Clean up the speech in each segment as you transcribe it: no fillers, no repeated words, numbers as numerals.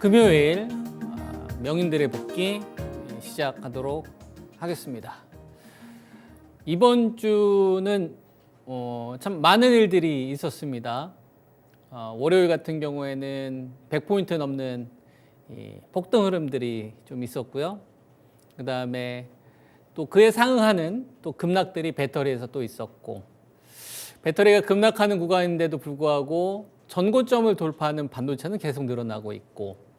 금요일 명인들의 복귀 시작하도록 하겠습니다. 이번 주는 참 많은 일들이 있었습니다. 월요일 같은 경우에는 100포인트 넘는 폭등 흐름들이 좀 있었고요. 그 다음에 또 그에 상응하는 또 급락들이 배터리에서 또 있었고, 배터리가 급락하는 구간인데도 불구하고 전고점을 돌파하는 반도체는 계속 늘어나고 있고,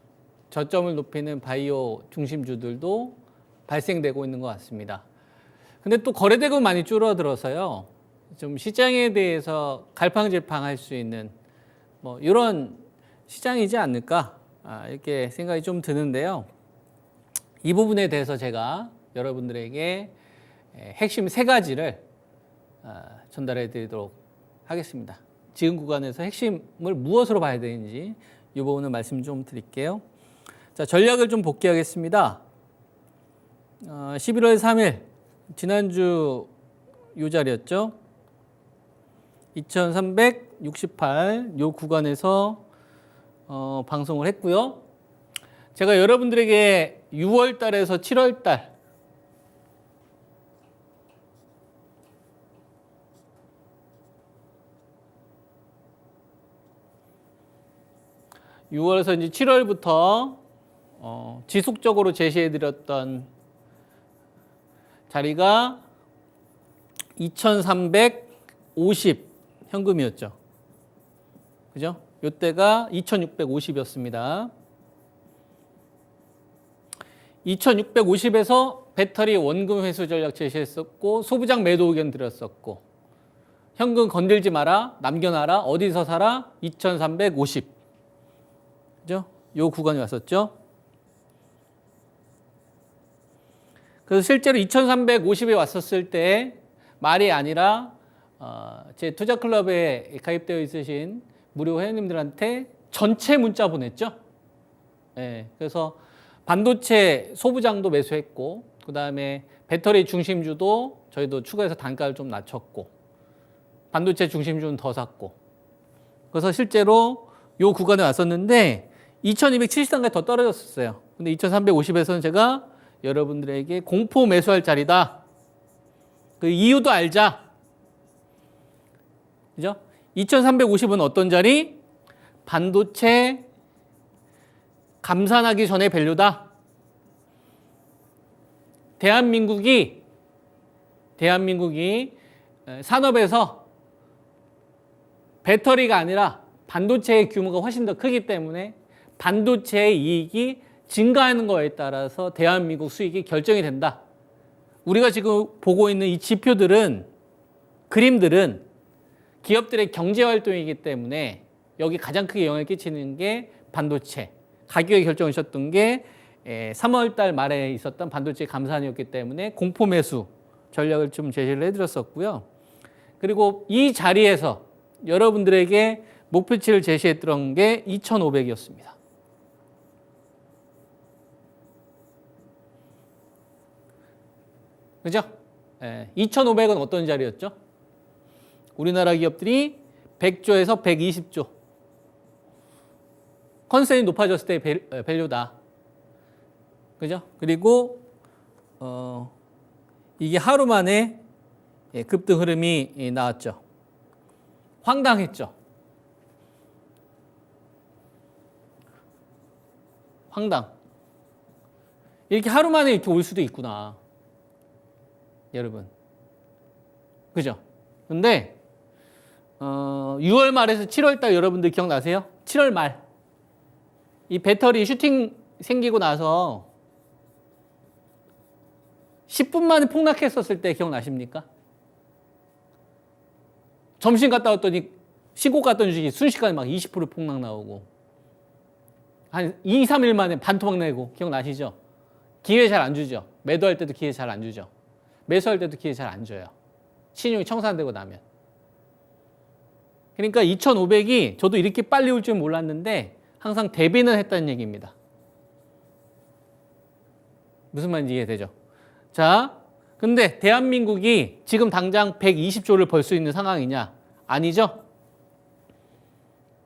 저점을 높이는 바이오 중심주들도 발생되고 있는 것 같습니다. 근데 또 거래대금 많이 줄어들어서요, 좀 시장에 대해서 갈팡질팡할 수 있는 이런 시장이지 않을까 이렇게 생각이 좀 드는데요. 이 부분에 대해서 제가 여러분들에게 핵심 3가지를 전달해 드리도록 하겠습니다. 지금 구간에서 핵심을 무엇으로 봐야 되는지 이 부분을 말씀 좀 드릴게요. 자, 전략을 좀 복귀하겠습니다. 11월 3일 지난주 이 자리였죠. 2368 요 구간에서 방송을 했고요. 제가 여러분들에게 6월 달에서 7월 달 6월에서 이제 7월부터 지속적으로 제시해드렸던 자리가 2350 현금이었죠. 그죠? 이때가 2650이었습니다. 2650에서 배터리 원금 회수 전략 제시했었고, 소부장 매도 의견 드렸었고, 현금 건들지 마라, 남겨놔라, 어디서 사라, 2350. 그죠? 요 구간이 왔었죠. 그래서 실제로 2350에 왔었을 때 말이 아니라 제 투자클럽에 가입되어 있으신 무료 회원님들한테 전체 문자 보냈죠. 네, 그래서 반도체 소부장도 매수했고, 그 다음에 배터리 중심주도 저희도 추가해서 단가를 좀 낮췄고, 반도체 중심주는 더 샀고, 그래서 실제로 요 구간에 왔었는데 2270단까지 더 떨어졌었어요. 근데 2350에서는 제가 여러분들에게 공포 매수할 자리다, 그 이유도 알자. 그죠? 2350은 어떤 자리? 반도체 감산하기 전에 밸류다. 대한민국이 산업에서 배터리가 아니라 반도체의 규모가 훨씬 더 크기 때문에 반도체의 이익이 증가하는 거에 따라서 대한민국 수익이 결정이 된다. 우리가 지금 보고 있는 이 지표들은, 그림들은 기업들의 경제활동이기 때문에 여기 가장 크게 영향을 끼치는 게 반도체. 가격의 결정을 하셨던 게 3월 달 말에 있었던 반도체 감산이었기 때문에 공포 매수 전략을 좀 제시를 해드렸었고요. 그리고 이 자리에서 여러분들에게 목표치를 제시했던 게 2500이었습니다. 그죠? 2500은 어떤 자리였죠? 우리나라 기업들이 100조에서 120조. 컨센이 높아졌을 때 밸류다. 그죠? 그리고 이게 하루 만에 급등 흐름이 나왔죠. 황당했죠. 황당. 이렇게 하루 만에 이렇게 올 수도 있구나, 여러분. 그죠? 근데 6월 말에서 7월 달 여러분들 기억나세요? 7월 말. 이 배터리 슈팅 생기고 나서 10분 만에 폭락했었을 때 기억나십니까? 점심 갔다 왔더니 신고 갔던 주식이 순식간에 막 20% 폭락 나오고, 한 2, 3일 만에 반토막 내고, 기억나시죠? 기회 잘 안 주죠. 매도할 때도 기회 잘 안 주죠. 매수할 때도 기회 잘 안 줘요. 신용이 청산되고 나면. 그러니까 2500이 저도 이렇게 빨리 올 줄 몰랐는데 항상 대비는 했다는 얘기입니다. 무슨 말인지 이해되죠? 자, 근데 대한민국이 지금 당장 120조를 벌 수 있는 상황이냐? 아니죠?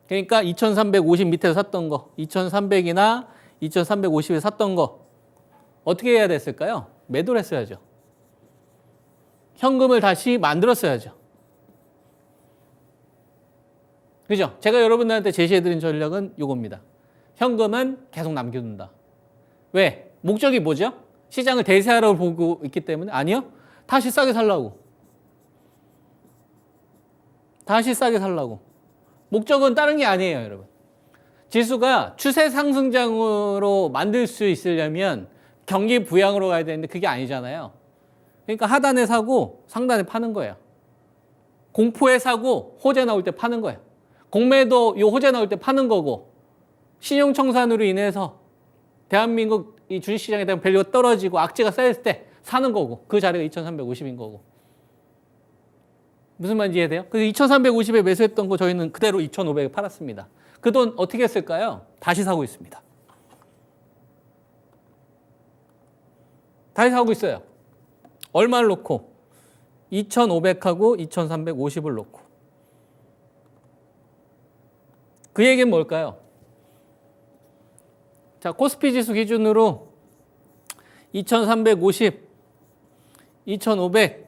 그러니까 2350 밑에서 샀던 거, 2300이나 2350에 샀던 거 어떻게 해야 됐을까요? 매도를 했어야죠. 현금을 다시 만들었어야죠. 그죠? 제가 여러분들한테 제시해드린 전략은 이겁니다. 현금은 계속 남겨둔다. 왜? 목적이 뭐죠? 시장을 대세하라고 보고 있기 때문에? 아니요. 다시 싸게 살라고. 다시 싸게 살라고. 목적은 다른 게 아니에요, 여러분. 지수가 추세 상승장으로 만들 수 있으려면 경기 부양으로 가야 되는데 그게 아니잖아요. 그러니까 하단에 사고 상단에 파는 거예요. 공포에 사고 호재 나올 때 파는 거예요. 공매도 요 호재 나올 때 파는 거고, 신용청산으로 인해서 대한민국 이 주식시장에 대한 밸류가 떨어지고 악재가 쌓였을 때 사는 거고, 그 자리가 2350인 거고. 무슨 말인지 이해돼요? 그래서 2350에 매수했던 거 저희는 그대로 2500에 팔았습니다. 그 돈 어떻게 했을까요? 다시 사고 있습니다. 다시 사고 있어요. 얼마를 놓고? 2500하고 2350을 놓고. 그 얘기는 뭘까요? 자, 코스피 지수 기준으로 2350, 2500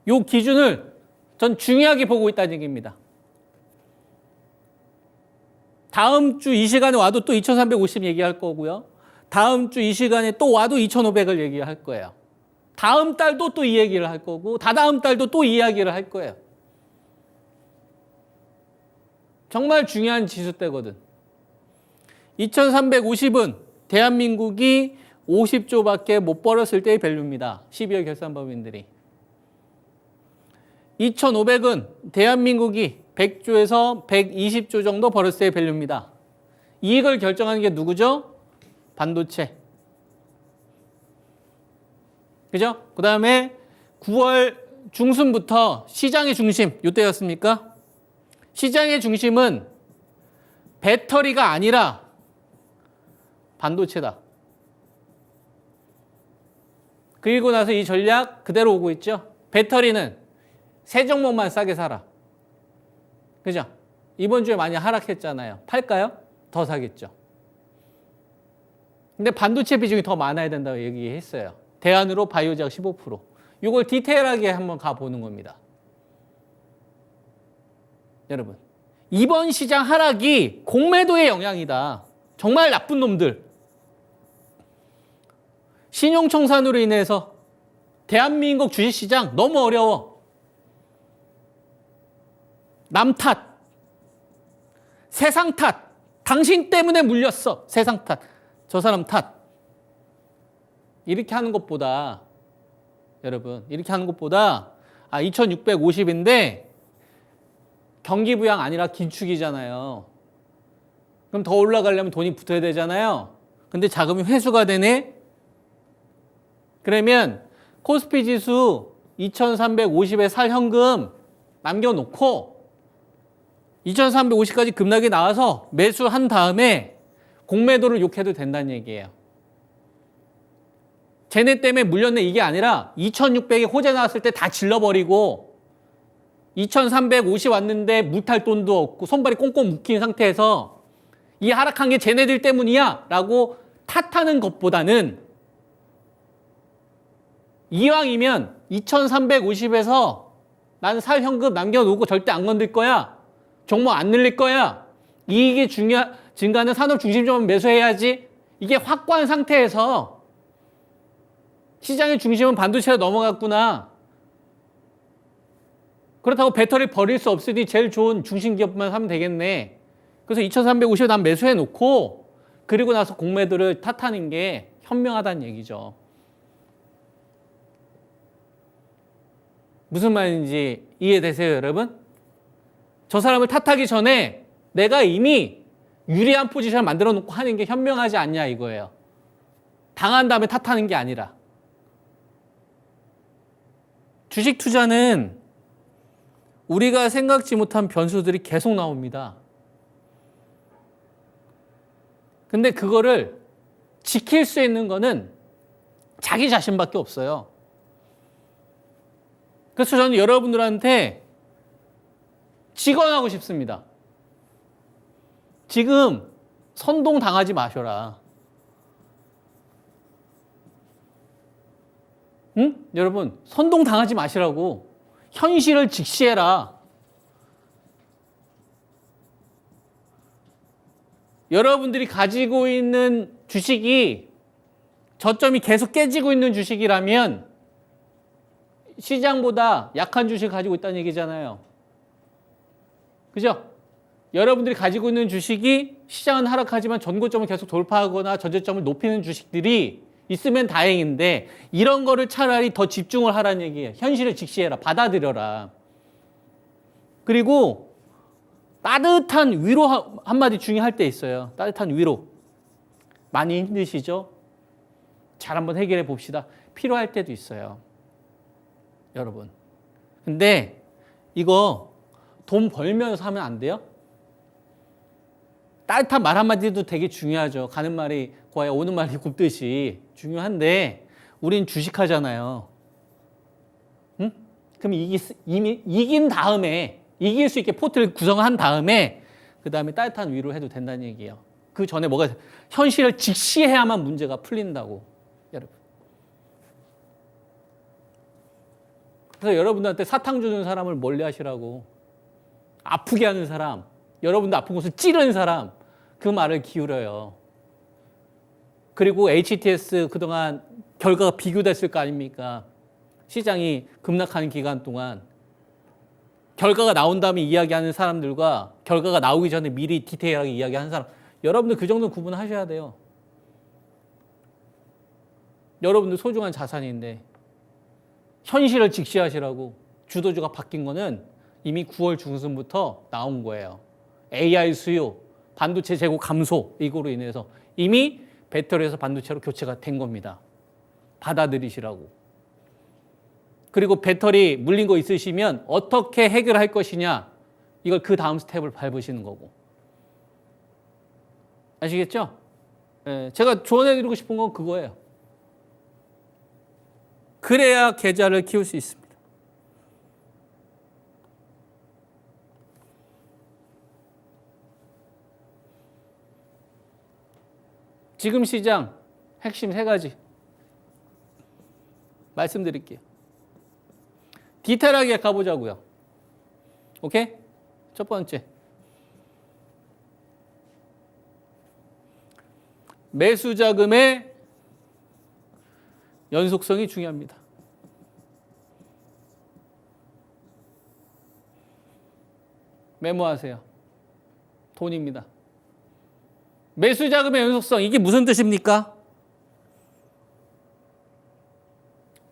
요 기준을 전 중요하게 보고 있다는 얘기입니다. 다음 주 이 시간에 와도 또 2350 얘기할 거고요. 다음 주 이 시간에 또 와도 2500을 얘기할 거예요. 다음 달도 또 이 얘기를 할 거고, 다다음 달도 또 이 이야기를 할 거예요. 정말 중요한 지수대거든. 2350은 대한민국이 50조밖에 못 벌었을 때의 밸류입니다. 12월 결산법인들이. 2500은 대한민국이 100조에서 120조 정도 벌었을 때의 밸류입니다. 이익을 결정하는 게 누구죠? 반도체. 그죠? 그 다음에 9월 중순부터 시장의 중심, 이때였습니까? 시장의 중심은 배터리가 아니라 반도체다. 그리고 나서 이 전략 그대로 오고 있죠. 배터리는 세 종목만 싸게 사라. 그죠? 이번 주에 많이 하락했잖아요. 팔까요? 더 사겠죠. 근데 반도체 비중이 더 많아야 된다고 얘기했어요. 대안으로 바이오제약 15%. 이걸 디테일하게 한번 가보는 겁니다. 여러분, 이번 시장 하락이 공매도의 영향이다. 정말 나쁜 놈들. 신용청산으로 인해서 대한민국 주식시장 너무 어려워. 남 탓, 세상 탓, 당신 때문에 물렸어. 세상 탓, 저 사람 탓. 이렇게 하는 것보다, 여러분, 이렇게 하는 것보다 2650인데 경기 부양 아니라 긴축이잖아요. 그럼 더 올라가려면 돈이 붙어야 되잖아요. 근데 자금이 회수가 되네? 그러면 코스피 지수 2350에 살 현금 남겨놓고 2350까지 급락이 나와서 매수한 다음에 공매도를 욕해도 된다는 얘기예요. 쟤네 때문에 물렸네 이게 아니라 2600에 호재 나왔을 때 다 질러버리고 2350 왔는데 물탈 돈도 없고 손발이 꽁꽁 묶인 상태에서 이 하락한 게 쟤네들 때문이야 라고 탓하는 것보다는 이왕이면 2350에서 나는 살 현금 남겨놓고 절대 안 건들 거야. 종목 안 늘릴 거야. 이익이 증가하는 산업 중심주만 매수해야지. 이게 확고한 상태에서 시장의 중심은 반도체로 넘어갔구나. 그렇다고 배터리 버릴 수 없으니 제일 좋은 중심기업만 사면 되겠네. 그래서 2350에 난 매수해 놓고 그리고 나서 공매도를 탓하는 게 현명하다는 얘기죠. 무슨 말인지 이해되세요, 여러분? 저 사람을 탓하기 전에 내가 이미 유리한 포지션을 만들어 놓고 하는 게 현명하지 않냐 이거예요. 당한 다음에 탓하는 게 아니라. 주식 투자는 우리가 생각지 못한 변수들이 계속 나옵니다. 근데 그거를 지킬 수 있는 거는 자기 자신밖에 없어요. 그래서 저는 여러분들한테 직언하고 싶습니다. 지금 선동 당하지 마셔라. 응? 여러분, 선동 당하지 마시라고. 현실을 직시해라. 여러분들이 가지고 있는 주식이 저점이 계속 깨지고 있는 주식이라면 시장보다 약한 주식을 가지고 있다는 얘기잖아요. 그죠? 여러분들이 가지고 있는 주식이 시장은 하락하지만 전고점을 계속 돌파하거나 전저점을 높이는 주식들이 있으면 다행인데 이런 거를 차라리 더 집중을 하라는 얘기예요. 현실을 직시해라. 받아들여라. 그리고 따뜻한 위로 한마디 중요할 때 있어요. 따뜻한 위로. 많이 힘드시죠? 잘 한번 해결해 봅시다. 필요할 때도 있어요. 여러분. 근데 이거 돈 벌면서 하면 안 돼요? 따뜻한 말 한마디도 되게 중요하죠. 가는 말이 고와야 오는 말이 곱듯이 중요한데 우린 주식하잖아요. 응? 그럼 이미 이긴 다음에 이길 수 있게 포트를 구성한 다음에 그 다음에 따뜻한 위로를 해도 된다는 얘기예요. 그 전에 뭐가 현실을 직시해야만 문제가 풀린다고. 여러분. 그래서 여러분들한테 사탕 주는 사람을 멀리 하시라고. 아프게 하는 사람, 여러분도 아픈 곳을 찌르는 사람, 그 말을 기울여요. 그리고 HTS 그동안 결과가 비교됐을 거 아닙니까? 시장이 급락하는 기간 동안 결과가 나온 다음에 이야기하는 사람들과 결과가 나오기 전에 미리 디테일하게 이야기하는 사람, 여러분들 그 정도는 구분하셔야 돼요. 여러분들 소중한 자산인데 현실을 직시하시라고. 주도주가 바뀐 거는 이미 9월 중순부터 나온 거예요. AI 수요, 반도체 재고 감소, 이거로 인해서 이미 배터리에서 반도체로 교체가 된 겁니다. 받아들이시라고. 그리고 배터리 물린 거 있으시면 어떻게 해결할 것이냐, 이걸 그 다음 스텝을 밟으시는 거고. 아시겠죠? 제가 조언해드리고 싶은 건 그거예요. 그래야 계좌를 키울 수 있습니다. 지금 시장 핵심 3가지 말씀드릴게요. 디테일하게 가보자고요. 오케이? 첫 번째. 매수 자금의 연속성이 중요합니다. 메모하세요. 돈입니다. 매수 자금의 연속성, 이게 무슨 뜻입니까?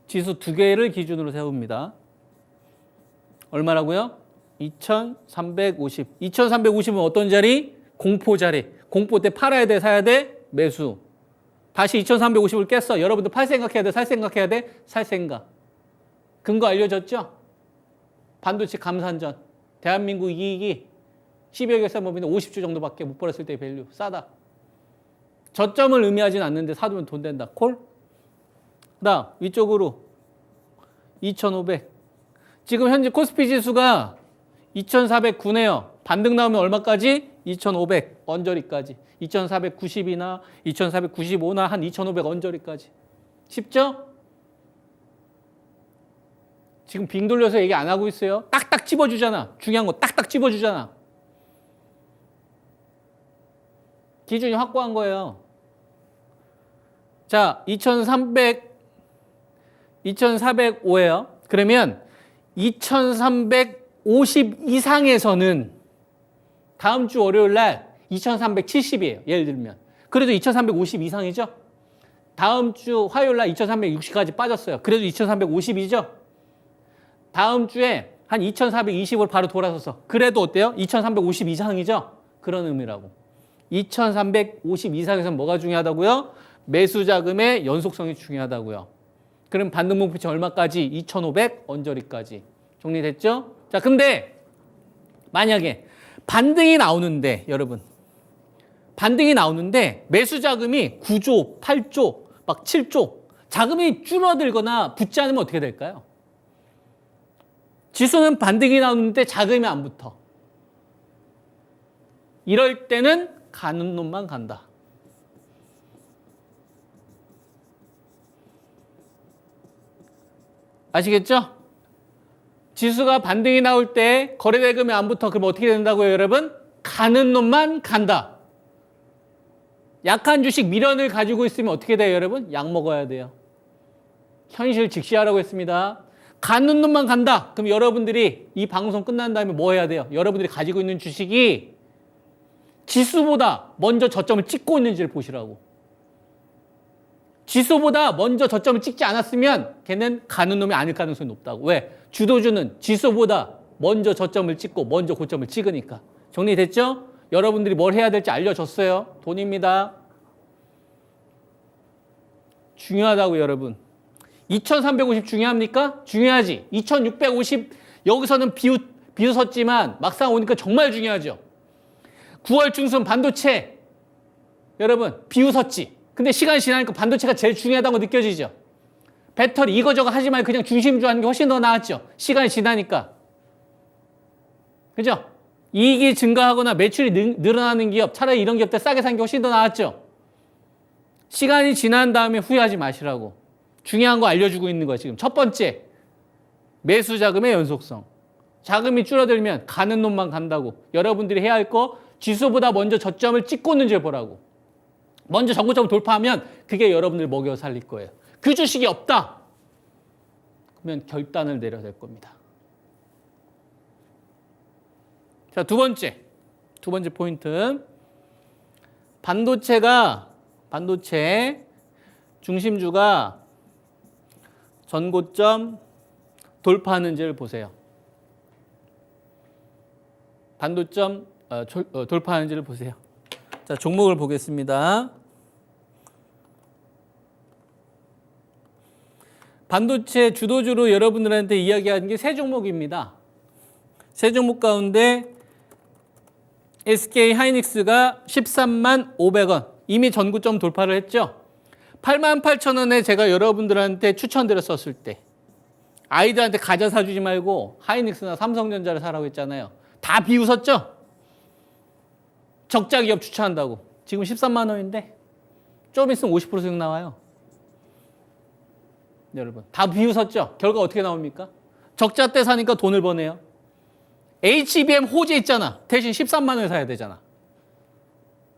지수 2개를 기준으로 세웁니다. 얼마라고요? 2350. 2350은 어떤 자리? 공포 자리. 공포 때 팔아야 돼, 사야 돼? 매수. 다시 2350을 깼어. 여러분들 팔 생각해야 돼, 살 생각해야 돼? 살 생각. 근거 알려졌죠? 반도체 감산전. 대한민국 이익이 12억 결산법인은 50조 정도밖에 못 벌었을 때 밸류. 싸다. 저점을 의미하진 않는데 사두면 돈 된다. 콜? 그다음 위쪽으로 2500. 지금 현재 코스피 지수가 2409네요. 반등 나오면 얼마까지? 2500 언저리까지. 2490이나 2495나 한 2500 언저리까지. 쉽죠? 지금 빙 돌려서 얘기 안 하고 있어요. 딱딱 집어주잖아. 중요한 거 딱딱 집어주잖아. 기준이 확고한 거예요. 자, 2405예요. 그러면 2350 이상에서는 다음 주 월요일 날 2370이에요. 예를 들면. 그래도 2350 이상이죠? 다음 주 화요일 날 2360까지 빠졌어요. 그래도 2350이죠? 다음 주에 한 2420을 바로 돌아서서 그래도 어때요? 2350 이상이죠? 그런 의미라고. 2350 이상에서는 뭐가 중요하다고요? 매수 자금의 연속성이 중요하다고요. 그럼 반등 목표치 얼마까지? 2500 언저리까지. 정리됐죠? 자, 근데 만약에 반등이 나오는데 여러분, 반등이 나오는데 매수 자금이 9조, 8조, 막 7조 자금이 줄어들거나 붙지 않으면 어떻게 될까요? 지수는 반등이 나오는데 자금이 안 붙어. 이럴 때는 가는 놈만 간다. 아시겠죠? 지수가 반등이 나올 때 거래대금이 안 붙어. 그럼 어떻게 된다고요, 여러분? 가는 놈만 간다. 약한 주식 미련을 가지고 있으면 어떻게 돼요, 여러분? 약 먹어야 돼요. 현실 직시하라고 했습니다. 가는 놈만 간다. 그럼 여러분들이 이 방송 끝난 다음에 뭐 해야 돼요? 여러분들이 가지고 있는 주식이 지수보다 먼저 저점을 찍고 있는지를 보시라고. 지수보다 먼저 저점을 찍지 않았으면 걔는 가는 놈이 아닐 가능성이 높다고. 왜? 주도주는 지수보다 먼저 저점을 찍고 먼저 고점을 찍으니까. 정리됐죠? 여러분들이 뭘 해야 될지 알려줬어요. 돈입니다. 중요하다고 여러분. 2350 중요합니까? 중요하지. 2650 여기서는 비웃었지만 막상 오니까 정말 중요하죠. 9월 중순 반도체 여러분 비웃었지. 근데 시간이 지나니까 반도체가 제일 중요하다고 느껴지죠. 배터리 이거저거 하지 말고 그냥 중심주 하는 게 훨씬 더 나았죠. 시간이 지나니까. 그죠? 이익이 증가하거나 매출이 늘어나는 기업 차라리 이런 기업들 싸게 산 게 훨씬 더 나았죠. 시간이 지난 다음에 후회하지 마시라고. 중요한 거 알려주고 있는 거야 지금. 첫 번째, 매수 자금의 연속성. 자금이 줄어들면 가는 놈만 간다고. 여러분들이 해야 할 거 지수보다 먼저 저점을 찍고 있는지를 보라고. 먼저 전고점을 돌파하면 그게 여러분들 먹여 살릴 거예요. 그 주식이 없다. 그러면 결단을 내려야 될 겁니다. 자, 두 번째 포인트. 반도체 중심주가 전고점 돌파하는지를 보세요. 반도점 돌파하는지를 보세요. 자, 종목을 보겠습니다. 반도체 주도주로 여러분들한테 이야기하는 게 세 종목입니다. 세 종목 가운데 SK 하이닉스가 13만 500원. 이미 전고점 돌파를 했죠. 88,000원에 제가 여러분들한테 추천드렸었을 때 아이들한테 과자 사주지 말고 하이닉스나 삼성전자를 사라고 했잖아요. 다 비웃었죠? 적자 기업 추천한다고. 지금 13만 원인데 좀 있으면 50% 수익 나와요. 여러분 다 비웃었죠? 결과 어떻게 나옵니까? 적자 때 사니까 돈을 버네요. HBM 호재 있잖아. 대신 13만 원에 사야 되잖아.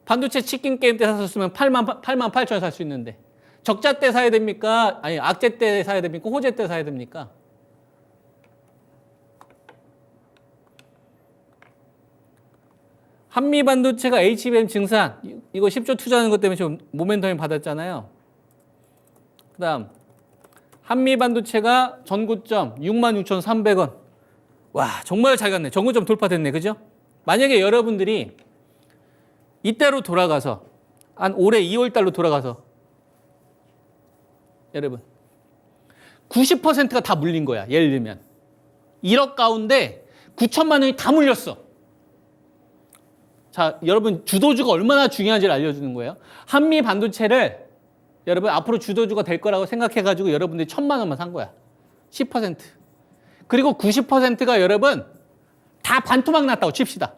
반도체 치킨 게임 때 샀었으면 8만 8천에 살 수 있는데 적자 때 사야 됩니까? 아니 악재 때 사야 됩니까? 호재 때 사야 됩니까? 한미반도체가 HBM 증산 이거 10조 투자하는 것 때문에 지금 모멘텀이 받았잖아요. 그 다음 한미반도체가 전고점 66,300원. 와 정말 잘 갔네. 전고점 돌파됐네. 그죠? 만약에 여러분들이 이때로 돌아가서 한 올해 2월 달로 돌아가서 여러분 90%가 다 물린 거야. 예를 들면 1억 가운데 9천만 원이 다 물렸어. 자, 여러분 주도주가 얼마나 중요한지를 알려주는 거예요. 한미 반도체를 여러분 앞으로 주도주가 될 거라고 생각해가지고 여러분들이 1,000만 원만 산 거야. 10%. 그리고 90%가 여러분 다 반토막 났다고 칩시다.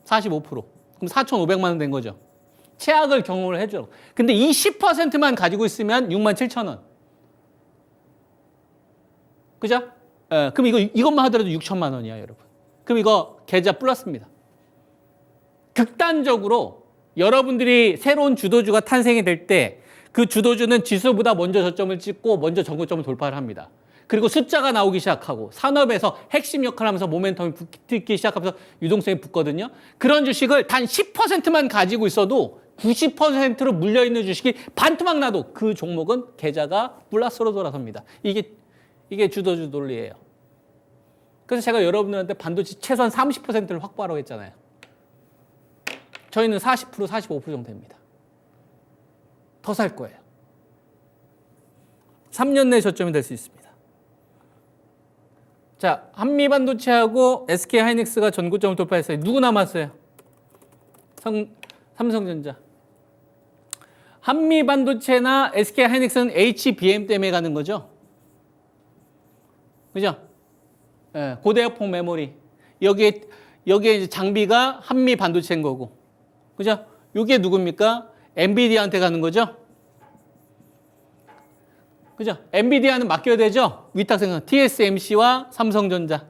45%. 그럼 4,500만 원 된 거죠. 최악을 경험을 해줘. 근데 이 10%만 가지고 있으면 67,000원. 그죠? 그럼 이것만 하더라도 6천만 원이야, 여러분. 그럼 이거 계좌 플러스입니다. 극단적으로 여러분들이 새로운 주도주가 탄생이 될 때 그 주도주는 지수보다 먼저 저점을 찍고 먼저 전고점을 돌파를 합니다. 그리고 숫자가 나오기 시작하고 산업에서 핵심 역할을 하면서 모멘텀이 붙기 시작하면서 유동성이 붙거든요. 그런 주식을 단 10%만 가지고 있어도 90%로 물려있는 주식이 반토막 나도 그 종목은 계좌가 플러스로 돌아섭니다. 이게 주도주 논리예요. 그래서 제가 여러분들한테 반도체 최소한 30%를 확보하라고 했잖아요. 저희는 40%, 45% 정도 됩니다. 더 살 거예요. 3년 내에 저점이 될 수 있습니다. 자, 한미반도체하고 SK하이닉스가 전고점을 돌파했어요. 누구 남았어요? 삼성전자. 한미반도체나 SK하이닉스는 HBM 때문에 가는 거죠. 그죠? 예, 고대역폭 메모리. 여기에 이제 장비가 한미반도체인 거고. 그죠? 이게 누굽니까? 엔비디아한테 가는 거죠? 그죠? 엔비디아는 맡겨야 되죠? 위탁 생산. TSMC와 삼성전자.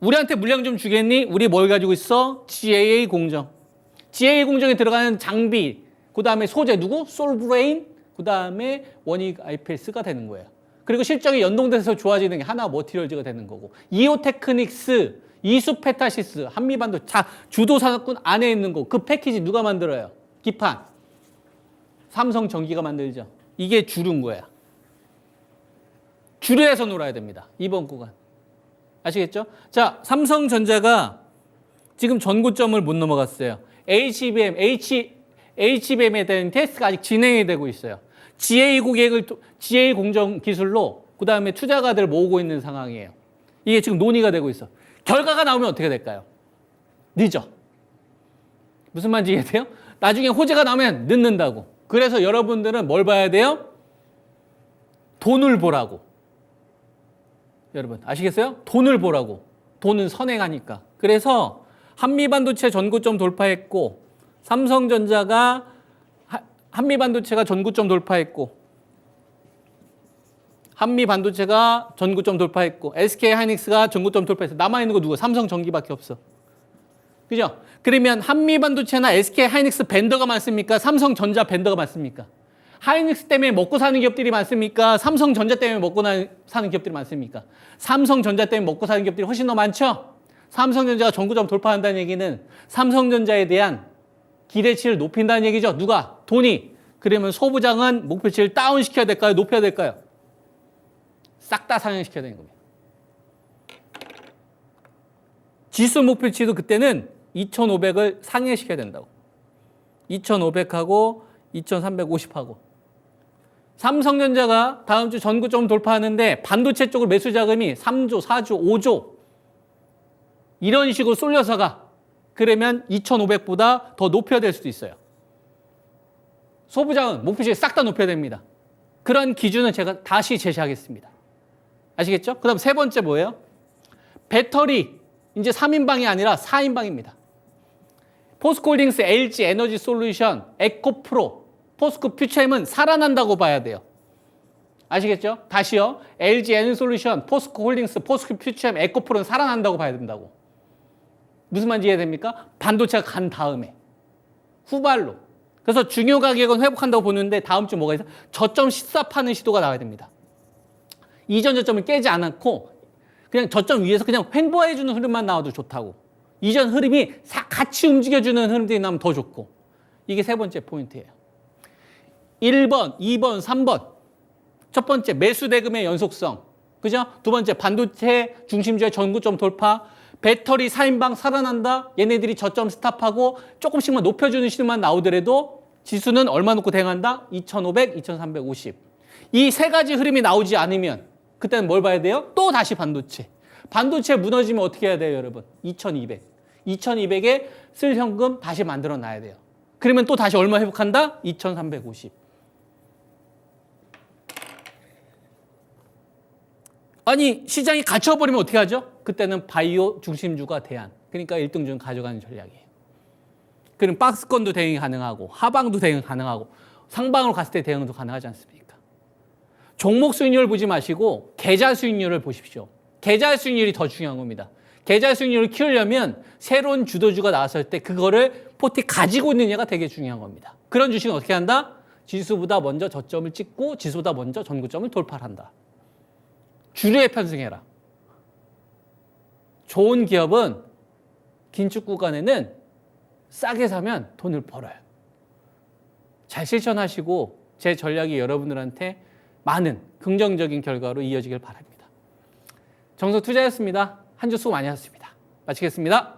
우리한테 물량 좀 주겠니? 우리 뭘 가지고 있어? GAA 공정. GAA 공정에 들어가는 장비, 그 다음에 소재 누구? 솔브레인, 그 다음에 원익 IPS가 되는 거예요. 그리고 실적이 연동돼서 좋아지는 게 하나 머티리얼즈가 되는 거고, 이오테크닉스, 이수페타시스, 한미반도 주도 산업군 안에 있는 거, 그 패키지 누가 만들어요? 기판. 삼성전기가 만들죠. 이게 주류인 거야. 주류에서 놀아야 됩니다. 이번 구간. 아시겠죠? 자, 삼성전자가 지금 전고점을 못 넘어갔어요. HBM에 대한 테스트가 아직 진행이 되고 있어요. GA 공정 기술로 그 다음에 투자가들 모으고 있는 상황이에요. 이게 지금 논의가 되고 있어. 결과가 나오면 어떻게 될까요? 늦어. 무슨 말인지 이해돼요? 나중에 호재가 나오면 늦는다고. 그래서 여러분들은 뭘 봐야 돼요? 돈을 보라고. 여러분 아시겠어요? 돈을 보라고. 돈은 선행하니까. 그래서 한미반도체 전고점 돌파했고, 삼성전자가 한미반도체가 전고점 돌파했고, 한미반도체가 전고점 돌파했고, SK하이닉스가 전고점 돌파했어. 남아있는 거 누구? 삼성전기밖에 없어. 그죠? 그러면 한미반도체나 SK하이닉스 벤더가 많습니까? 삼성전자 벤더가 많습니까? 하이닉스 때문에 먹고 사는 기업들이 많습니까? 삼성전자 때문에 먹고 사는 기업들이 많습니까? 삼성전자 때문에 먹고 사는 기업들이 훨씬 더 많죠? 삼성전자가 전고점 돌파한다는 얘기는 삼성전자에 대한 기대치를 높인다는 얘기죠. 누가? 돈이. 그러면 소부장은 목표치를 다운시켜야 될까요? 높여야 될까요? 싹 다 상향시켜야 되는 겁니다. 지수 목표치도 그때는 2,500을 상향시켜야 된다고. 2,500하고 2,350하고. 삼성전자가 다음 주 전고점 돌파하는데 반도체 쪽으로 매수 자금이 3조, 4조, 5조 이런 식으로 쏠려서가. 그러면 2,500보다 더 높여야 될 수도 있어요. 소부장은 목표치를 싹 다 높여야 됩니다. 그런 기준은 제가 다시 제시하겠습니다. 아시겠죠? 그 다음 세 번째 뭐예요? 배터리. 이제 3인방이 아니라 4인방입니다. 포스코홀딩스, LG 에너지 솔루션, 에코프로, 포스코 퓨처엠은 살아난다고 봐야 돼요. 아시겠죠? 다시요. LG 에너지 솔루션, 포스코 홀딩스, 포스코 퓨처엠, 에코프로는 살아난다고 봐야 된다고. 무슨 말인지 이해됩니까? 반도체가 간 다음에. 후발로. 그래서 중요 가격은 회복한다고 보는데 다음 주 뭐가 있어? 저점 시사파는 시도가 나와야 됩니다. 이전 저점을 깨지 않고 그냥 저점 위에서 그냥 횡보해주는 흐름만 나와도 좋다고. 이전 흐름이 같이 움직여주는 흐름들이 나오면 더 좋고. 이게 세 번째 포인트예요. 1번, 2번, 3번. 첫 번째, 매수 대금의 연속성. 그죠? 두 번째, 반도체 중심주의 전고점 돌파. 배터리 4인방 살아난다. 얘네들이 저점 스탑하고 조금씩만 높여주는 시도만 나오더라도 지수는 얼마 놓고 대응한다? 2,500, 2,350. 이 세 가지 흐름이 나오지 않으면 그때는 뭘 봐야 돼요? 또 다시 반도체. 반도체 무너지면 어떻게 해야 돼요, 여러분? 2,200. 2,200에 쓸 현금 다시 만들어 놔야 돼요. 그러면 또 다시 얼마 회복한다? 2,350. 아니, 시장이 갇혀버리면 어떻게 하죠? 그때는 바이오 중심주가 대안. 그러니까 1등주는 가져가는 전략이에요. 그럼 박스권도 대응 가능하고 하방도 대응 가능하고 상방으로 갔을 때 대응도 가능하지 않습니까? 종목 수익률을 보지 마시고 계좌 수익률을 보십시오. 계좌 수익률이 더 중요한 겁니다. 계좌 수익률을 키우려면 새로운 주도주가 나왔을 때 그거를 포트 가지고 있는 얘가 되게 중요한 겁니다. 그런 주식은 어떻게 한다? 지수보다 먼저 저점을 찍고 지수보다 먼저 전고점을 돌파한다. 주류에 편승해라. 좋은 기업은 긴축 구간에는 싸게 사면 돈을 벌어요. 잘 실천하시고 제 전략이 여러분들한테 많은 긍정적인 결과로 이어지길 바랍니다. 정석투자였습니다. 한 주 수고 많이 하셨습니다. 마치겠습니다.